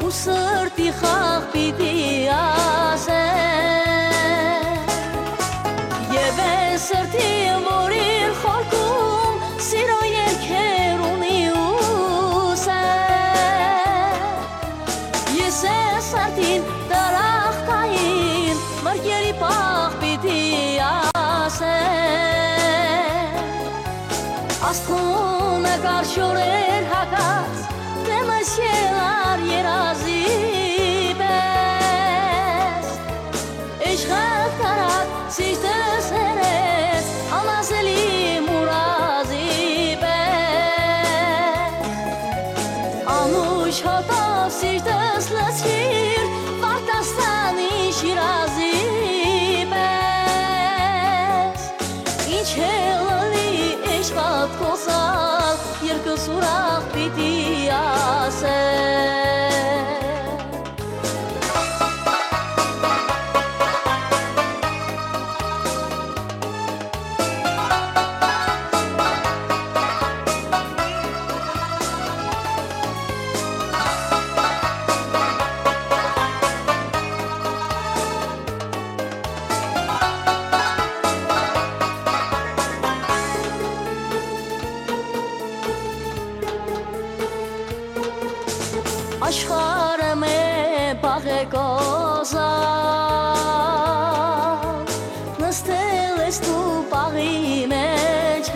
Սրտի խաղ պիտի ասեմ Եվ են սրտի որին խորքում Սիրո երգեր ունի ուսեմ Ես են սրտին դարախտային Մրգերի պաղ պիտի ասեմ Աստղուն է կարշորեր հակած Դեմս ելար երազի պես Իշխատ կարակ սիրտս հերես Անասելի մուրազի պես Անուշ հոտով սիրտս լծկիր Վարտաստանի շիրազի պես Ինչ է լլի իշխատ կոսալ Երկս ուրախ պիտի ասեմ Աշխարը մե պաղեկոզան Նստել ես դու պաղի մեջ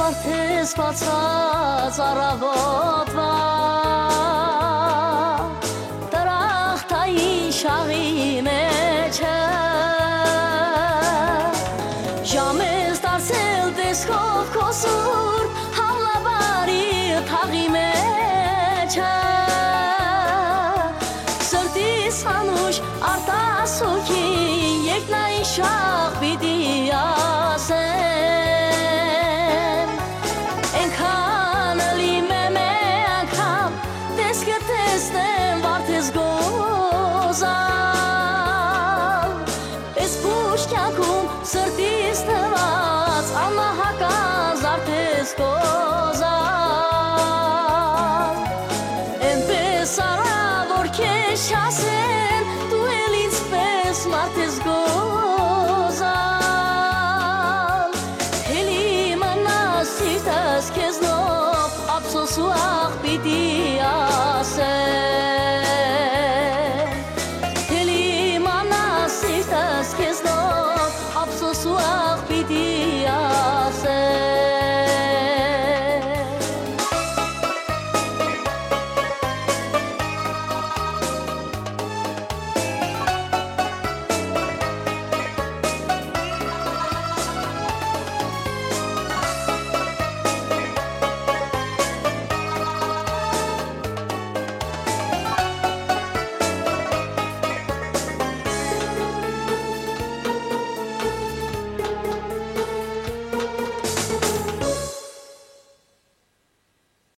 Վարդես բացած առավոտվա Դրախտային շաղի մեջ Ժամ ես դարձել տեսքով քո սուրբ Թաղի մեջը Սրտիս հանուշ արտասուքին Երկնային շաղ պիտի ասեմ Ենքան լի մեմե անգամ Տեսքը տեսնեմ վարդես գոզալ Ես բուշ կյանքում սրտիս տված Անահական զարդես գոզալ Շասեն դու էլ ինձ պես մարդես գոզալ Հելի մնաս սիրտս քեզնով Ափսոս ու աղ պիտի